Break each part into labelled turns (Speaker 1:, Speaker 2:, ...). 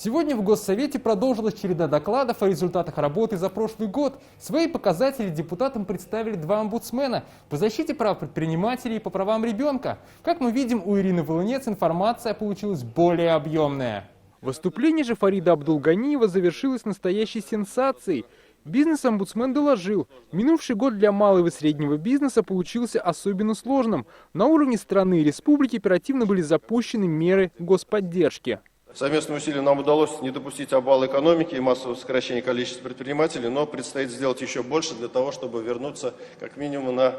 Speaker 1: Сегодня в Госсовете продолжилась череда докладов о результатах работы за прошлый год. Свои показатели депутатам представили два омбудсмена по защите прав предпринимателей и по правам ребенка. Как мы видим, у Ирины Волынец информация получилась более объемная. Выступление же Фарида Абдулганиева завершилось настоящей сенсацией. Бизнес-омбудсмен доложил, минувший год для малого и среднего бизнеса получился особенно сложным. На уровне страны и республики оперативно были запущены меры господдержки.
Speaker 2: Совместными усилиями нам удалось не допустить обвала экономики и массового сокращения количества предпринимателей, но предстоит сделать еще больше для того, чтобы вернуться как минимум на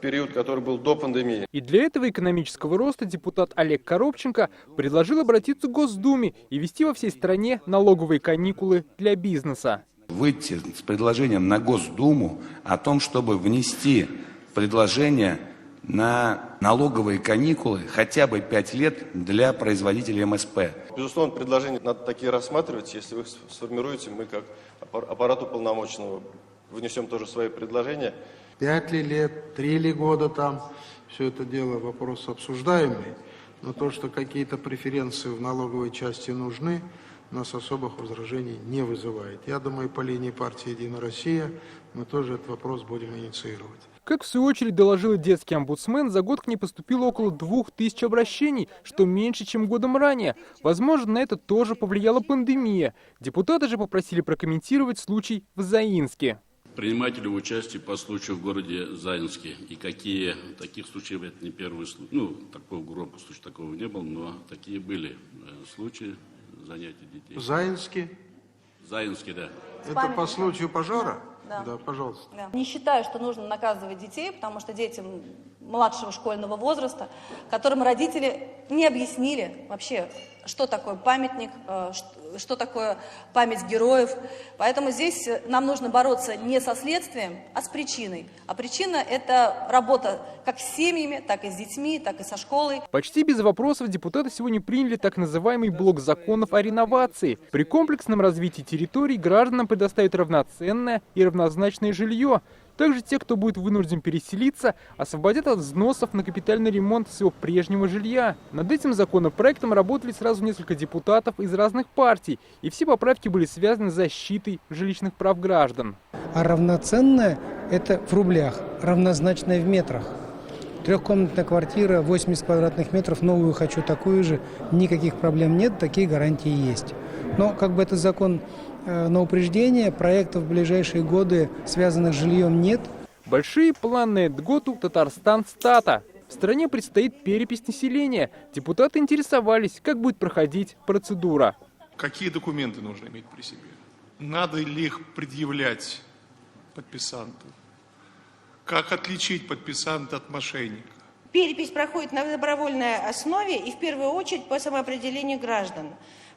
Speaker 2: период, который был до пандемии.
Speaker 1: И для этого экономического роста депутат Олег Коробченко предложил обратиться к Госдуме и ввести во всей стране налоговые каникулы для бизнеса.
Speaker 3: Выйти с предложением на Госдуму о том, чтобы внести предложение на налоговые каникулы хотя бы 5 лет для производителей МСП.
Speaker 2: Безусловно, предложения надо такие рассматривать. Если вы их сформируете, мы как аппарат уполномоченного внесем тоже свои предложения.
Speaker 4: 5 ли лет, 3 ли года там, все это дело вопрос обсуждаемый. Но то, что какие-то преференции в налоговой части нужны, у нас особых возражений не вызывает. Я думаю, по линии партии «Единая Россия» мы тоже этот вопрос будем инициировать.
Speaker 1: Как в свою очередь доложил детский омбудсмен, за год к ней поступило около 2000 обращений, что меньше, чем годом ранее. Возможно, на это тоже повлияла пандемия. Депутаты же попросили прокомментировать случай в Заинске.
Speaker 5: Принимали ли участие по случаю в городе Заинске? И какие таких случаев, это не первый случай, такого громкого случая такого не было, но такие были случаи занятий детей.
Speaker 4: В Заинске?
Speaker 5: В Заинске, да.
Speaker 4: Это по случаю пожара?
Speaker 6: Да.
Speaker 4: Да, пожалуйста.
Speaker 6: Да. Не считаю, что нужно наказывать детей, потому что детям младшего школьного возраста, которым родители не объяснили вообще, что такое памятник, что такое память героев. Поэтому здесь нам нужно бороться не со следствием, а с причиной. А причина – это работа как с семьями, так и с детьми, так и со школой.
Speaker 1: Почти без вопросов депутаты сегодня приняли так называемый блок законов о реновации. При комплексном развитии территорий гражданам предоставят равноценное и равнозначное жилье. Также те, кто будет вынужден переселиться, освободят от взносов на капитальный ремонт своего прежнего жилья. Над этим законопроектом работали сразу несколько депутатов из разных партий, и все поправки были связаны с защитой жилищных прав граждан.
Speaker 7: А равноценное – это в рублях, равнозначное в метрах. Трехкомнатная квартира, 80 квадратных метров, новую хочу такую же, никаких проблем нет, такие гарантии есть. Но это закон на упреждение, проектов в ближайшие годы, связанных с жильем, нет.
Speaker 1: Большие планы на год у Татарстан-стата. В стране предстоит перепись населения. Депутаты интересовались, как будет проходить процедура.
Speaker 8: Какие документы нужно иметь при себе? Надо ли их предъявлять подписанту? Как отличить подписанта от мошенника?
Speaker 9: Перепись проходит на добровольной основе и в первую очередь по самоопределению граждан.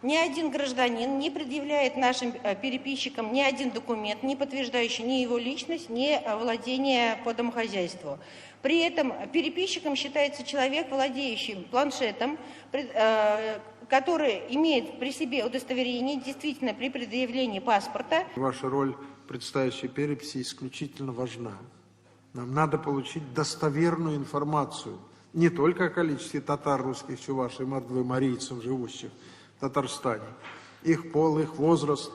Speaker 9: Ни один гражданин не предъявляет нашим переписчикам ни один документ, не подтверждающий ни его личность, ни владение по домохозяйству. При этом переписчиком считается человек, владеющий планшетом, который имеет при себе удостоверение действительно при предъявлении паспорта.
Speaker 4: Ваша роль в предстоящей переписи исключительно важна. Нам надо получить достоверную информацию не только о количестве татар, русских, чувашей, мордвы, марийцев, живущих в Татарстане, их пол, их возраст,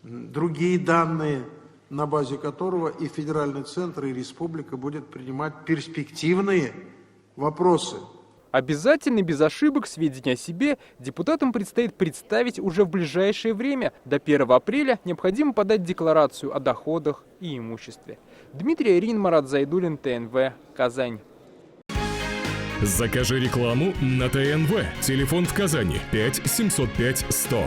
Speaker 4: другие данные, на базе которого и федеральный центр, и республика будет принимать перспективные вопросы.
Speaker 1: Обязательно, без ошибок, сведения о себе депутатам предстоит представить уже в ближайшее время. До 1 апреля необходимо подать декларацию о доходах и имуществе. Дмитрий Арин, Марат Зайдуллин, ТНВ, Казань.
Speaker 10: Закажи рекламу на ТНВ. Телефон в Казани 5 705 100.